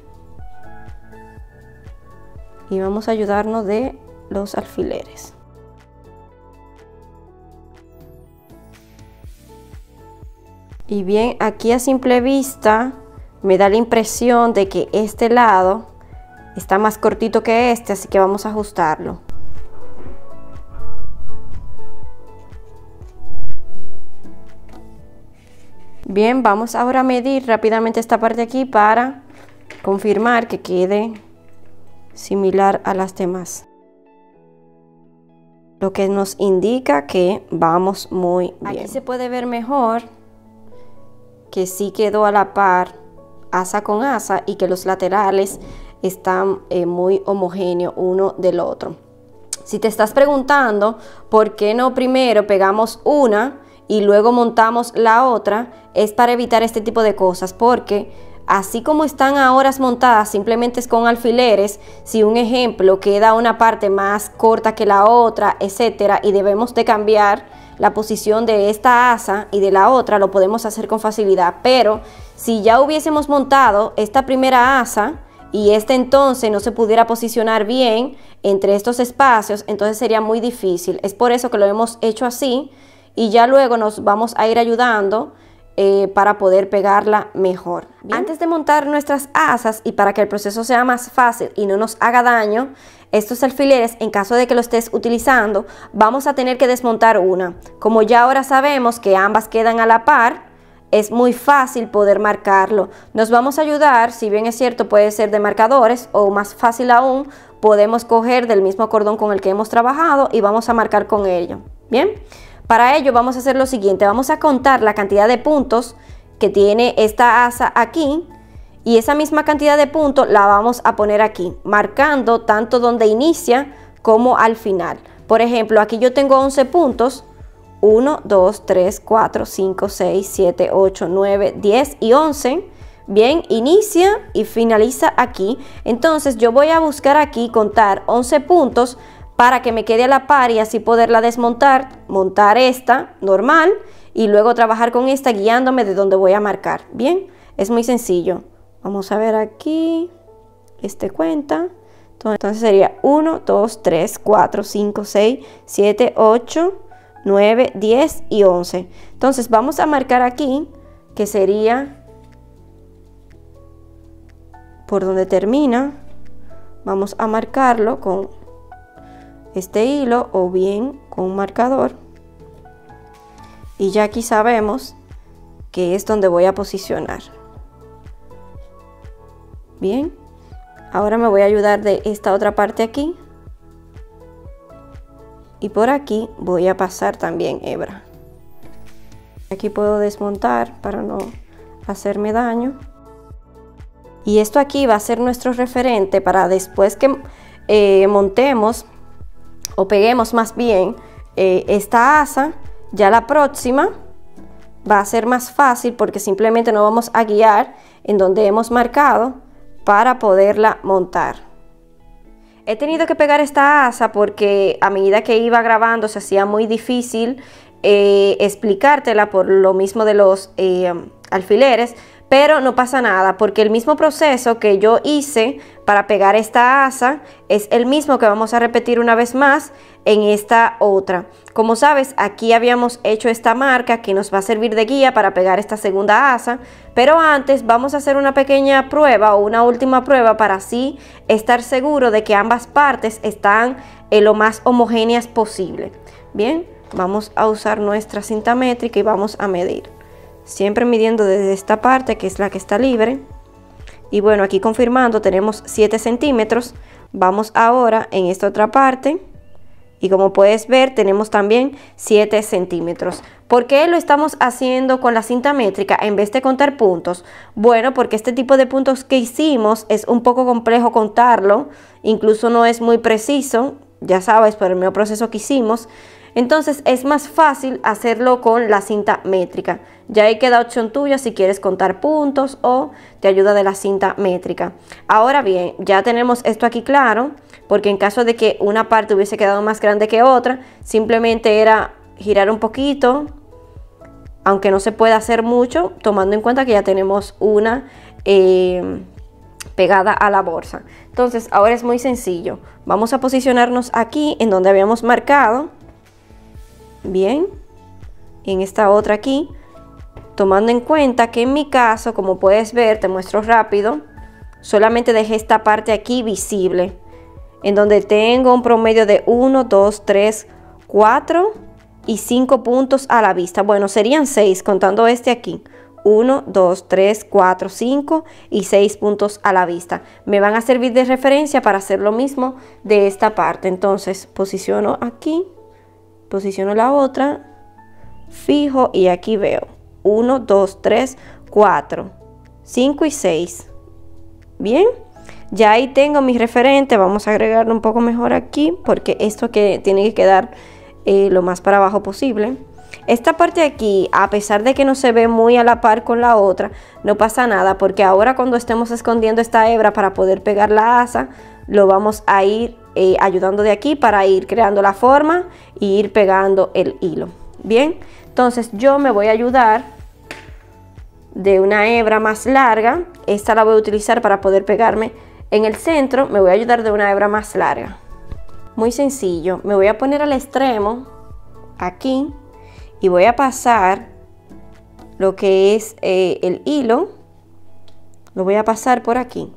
[SPEAKER 1] y vamos a ayudarnos de los alfileres. Y bien, aquí a simple vista me da la impresión de que este lado está más cortito que este, así que vamos a ajustarlo. Bien, vamos ahora a medir rápidamente esta parte aquí para confirmar que quede similar a las demás, lo que nos indica que vamos muy bien. Aquí se puede ver mejor que sí quedó a la par asa con asa y que los laterales están muy homogéneos uno del otro. Si te estás preguntando por qué no primero pegamos una y luego montamos la otra, es para evitar este tipo de cosas, porque así como están ahora montadas simplemente es con alfileres, si un ejemplo queda una parte más corta que la otra, etcétera, y debemos de cambiar la posición de esta asa y de la otra, lo podemos hacer con facilidad. Pero si ya hubiésemos montado esta primera asa y entonces no se pudiera posicionar bien entre estos espacios, entonces sería muy difícil. Es por eso que lo hemos hecho así, y ya luego nos vamos a ir ayudando para poder pegarla mejor. Bien. Antes de montar nuestras asas y para que el proceso sea más fácil y no nos haga daño, estos alfileres, en caso de que lo estés utilizando, vamos a tener que desmontar una. Como ya ahora sabemos que ambas quedan a la par, es muy fácil poder marcarlo. Nos vamos a ayudar, si bien es cierto puede ser de marcadores, o más fácil aún, podemos coger del mismo cordón con el que hemos trabajado y vamos a marcar con ello. Bien. Para ello vamos a hacer lo siguiente, vamos a contar la cantidad de puntos que tiene esta asa aquí, y esa misma cantidad de puntos la vamos a poner aquí, marcando tanto donde inicia como al final. Por ejemplo, aquí yo tengo 11 puntos, 1, 2, 3, 4, 5, 6, 7, 8, 9, 10 y 11. Bien, inicia y finaliza aquí. Entonces yo voy a buscar aquí contar 11 puntos para que me quede a la par y así poderla desmontar, montar esta normal y luego trabajar con esta guiándome de donde voy a marcar. Bien, es muy sencillo. Vamos a ver aquí, cuenta. Entonces sería 1, 2, 3, 4, 5, 6, 7, 8, 9, 10 y 11. Entonces vamos a marcar aquí, que sería por donde termina. Vamos a marcarlo con este hilo o bien con un marcador, y ya aquí sabemos que es donde voy a posicionar. Bien, ahora me voy a ayudar de esta otra parte aquí, y por aquí voy a pasar también hebra. Aquí puedo desmontar para no hacerme daño, y esto aquí va a ser nuestro referente para después que montemos o peguemos más bien esta asa. Ya la próxima va a ser más fácil porque simplemente nos vamos a guiar en donde hemos marcado para poderla montar. He tenido que pegar esta asa porque a medida que iba grabando se hacía muy difícil explicártela por lo mismo de los alfileres, pero no pasa nada porque el mismo proceso que yo hice para pegar esta asa es el mismo que vamos a repetir una vez más en esta otra. Como sabes, aquí habíamos hecho esta marca que nos va a servir de guía para pegar esta segunda asa, pero antes vamos a hacer una pequeña prueba o una última prueba para así estar seguro de que ambas partes están lo más homogéneas posible. Bien, vamos a usar nuestra cinta métrica y vamos a medir. Siempre midiendo desde esta parte que es la que está libre, y bueno, aquí confirmando tenemos 7 centímetros. Vamos ahora en esta otra parte y como puedes ver tenemos también 7 centímetros. ¿Por qué lo estamos haciendo con la cinta métrica en vez de contar puntos? Bueno, porque este tipo de puntos que hicimos es un poco complejo contarlo, incluso no es muy preciso, ya sabes, por el mismo proceso que hicimos. Entonces es más fácil hacerlo con la cinta métrica. Ya ahí queda opción tuya si quieres contar puntos o te ayuda de la cinta métrica. Ahora bien, ya tenemos esto aquí claro, porque en caso de que una parte hubiese quedado más grande que otra, simplemente era girar un poquito, aunque no se puede hacer mucho, tomando en cuenta que ya tenemos una pegada a la bolsa. Entonces ahora es muy sencillo. Vamos a posicionarnos aquí en donde habíamos marcado. Bien, en esta otra aquí, tomando en cuenta que en mi caso, como puedes ver, te muestro rápido, solamente dejé esta parte aquí visible, en donde tengo un promedio de 1, 2, 3, 4 y 5 puntos a la vista. Bueno, serían 6 contando este aquí. 1, 2, 3, 4, 5 y 6 puntos a la vista. Me van a servir de referencia para hacer lo mismo de esta parte. Entonces posiciono aquí, posiciono la otra, fijo y aquí veo 1, 2, 3, 4, 5 y 6. Bien, Ya ahí tengo mi referente, vamos a agregarlo un poco mejor aquí porque esto que tiene que quedar lo más para abajo posible. Esta parte de aquí, a pesar de que no se ve muy a la par con la otra, no pasa nada porque ahora cuando estemos escondiendo esta hebra para poder pegar la asa, lo vamos a ir ayudando de aquí para ir creando la forma y ir pegando el hilo. Bien, entonces yo me voy a ayudar de una hebra más larga. Esta la voy a utilizar para poder pegarme en el centro. Me voy a ayudar de una hebra más larga. Muy sencillo, me voy a poner al extremo aquí y voy a pasar lo que es el hilo, lo voy a pasar por aquí.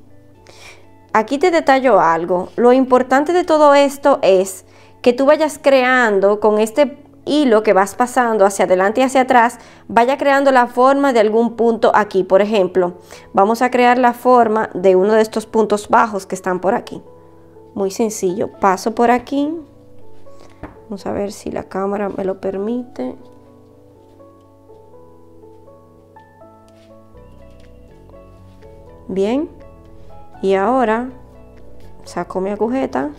[SPEAKER 1] Aquí te detallo algo. Lo importante de todo esto es que tú vayas creando con este hilo que vas pasando hacia adelante y hacia atrás, vaya creando la forma de algún punto aquí. Por ejemplo, vamos a crear la forma de uno de estos puntos bajos que están por aquí. Muy sencillo, paso por aquí. Vamos a ver si la cámara me lo permite. Bien, y ahora saco mi agujeta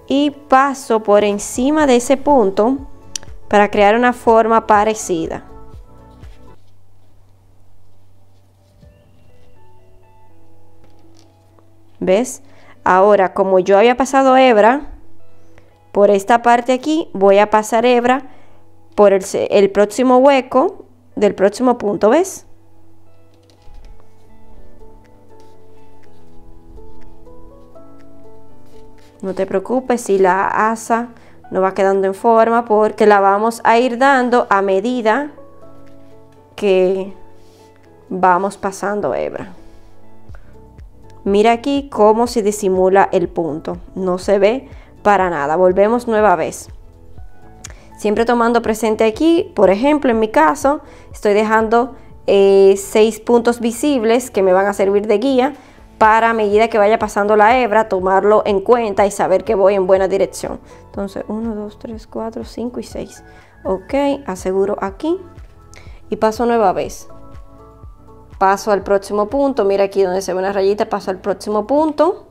[SPEAKER 1] y paso por encima de ese punto para crear una forma parecida. ¿Ves? Ahora, como yo había pasado hebra por esta parte aquí, voy a pasar hebra por el próximo hueco del próximo punto, ¿ves? No te preocupes si la asa no va quedando en forma, porque la vamos a ir dando a medida que vamos pasando hebra. Mira aquí cómo se disimula el punto, no se ve para nada. Volvemos nueva vez. Siempre tomando presente aquí, por ejemplo, en mi caso, estoy dejando 6 puntos visibles que me van a servir de guía para a medida que vaya pasando la hebra, tomarlo en cuenta y saber que voy en buena dirección. Entonces, 1, 2, 3, 4, 5 y 6. Ok, aseguro aquí y paso nueva vez. Paso al próximo punto, mira aquí donde se ve una rayita, paso al próximo punto.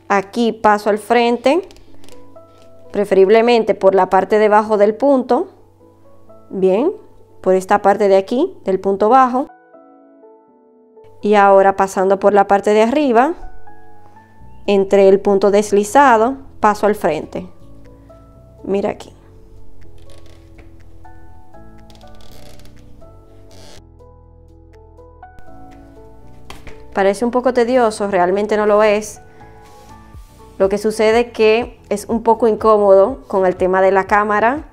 [SPEAKER 1] Aquí paso al frente, preferiblemente por la parte de abajo del punto. Bien, por esta parte de aquí, del punto bajo. Y ahora pasando por la parte de arriba, entre el punto deslizado, paso al frente. Mira aquí. Parece un poco tedioso, realmente no lo es. Lo que sucede es que es un poco incómodo con el tema de la cámara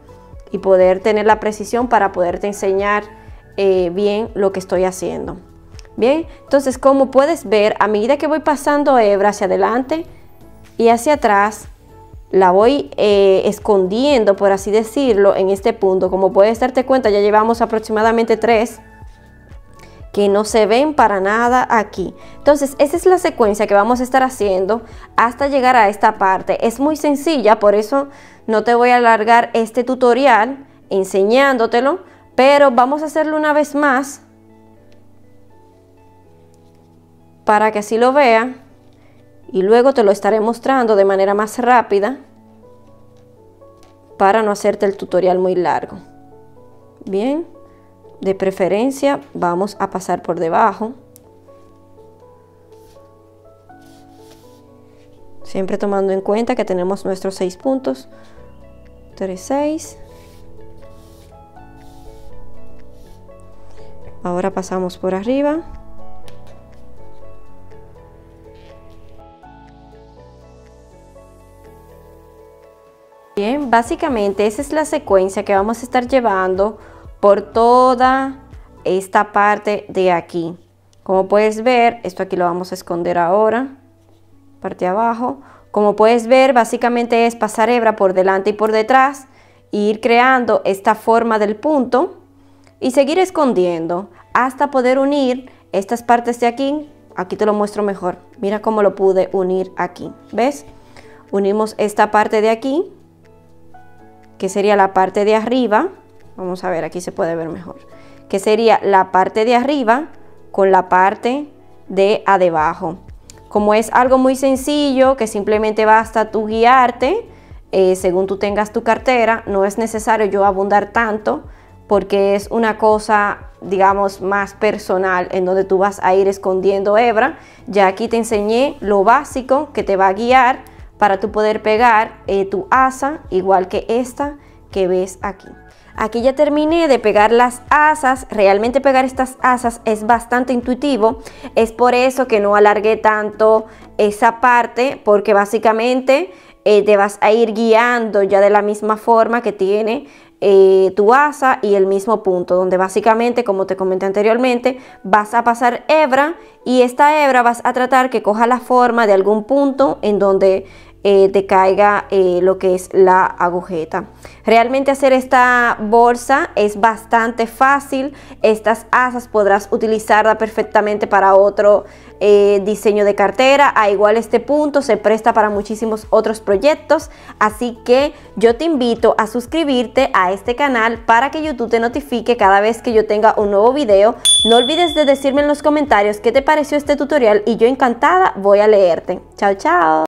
[SPEAKER 1] y poder tener la precisión para poderte enseñar bien lo que estoy haciendo. Bien, entonces como puedes ver, a medida que voy pasando hebra hacia adelante y hacia atrás, la voy escondiendo, por así decirlo, en este punto. Como puedes darte cuenta, ya llevamos aproximadamente 3 que no se ven para nada aquí. Entonces esa es la secuencia que vamos a estar haciendo hasta llegar a esta parte. Es muy sencilla, por eso no te voy a alargar este tutorial enseñándotelo, pero vamos a hacerlo una vez más para que así lo veas y luego te lo estaré mostrando de manera más rápida para no hacerte el tutorial muy largo. Bien, de preferencia vamos a pasar por debajo, siempre tomando en cuenta que tenemos nuestros 6 puntos. 3, 6. Ahora pasamos por arriba. Bien, básicamente esa es la secuencia que vamos a estar llevando por toda esta parte de aquí. Como puedes ver, esto aquí lo vamos a esconder ahora, parte de abajo. Como puedes ver, básicamente es pasar hebra por delante y por detrás e ir creando esta forma del punto y seguir escondiendo hasta poder unir estas partes de aquí. Aquí te lo muestro mejor. Mira cómo lo pude unir aquí. ¿Ves? Unimos esta parte de aquí, que sería la parte de arriba, vamos a ver, aquí se puede ver mejor, que sería la parte de arriba con la parte de abajo. Como es algo muy sencillo, que simplemente basta tú guiarte, según tú tengas tu cartera, no es necesario yo abundar tanto, porque es una cosa, digamos, más personal, en donde tú vas a ir escondiendo hebra. Ya aquí te enseñé lo básico que te va a guiar para tú poder pegar tu asa, igual que esta que ves aquí. Aquí ya terminé de pegar las asas. Realmente pegar estas asas es bastante intuitivo, es por eso que no alargué tanto esa parte, porque básicamente te vas a ir guiando ya de la misma forma que tiene tu asa y el mismo punto, donde básicamente, como te comenté anteriormente, vas a pasar hebra, y esta hebra vas a tratar que coja la forma de algún punto en donde te caiga lo que es la agujeta. Realmente hacer esta bolsa es bastante fácil. Estas asas podrás utilizarla perfectamente para otro diseño de cartera. A igual este punto se presta para muchísimos otros proyectos, así que yo te invito a suscribirte a este canal para que YouTube te notifique cada vez que yo tenga un nuevo video. No olvides de decirme en los comentarios qué te pareció este tutorial y yo encantada voy a leerte. Chao, chao.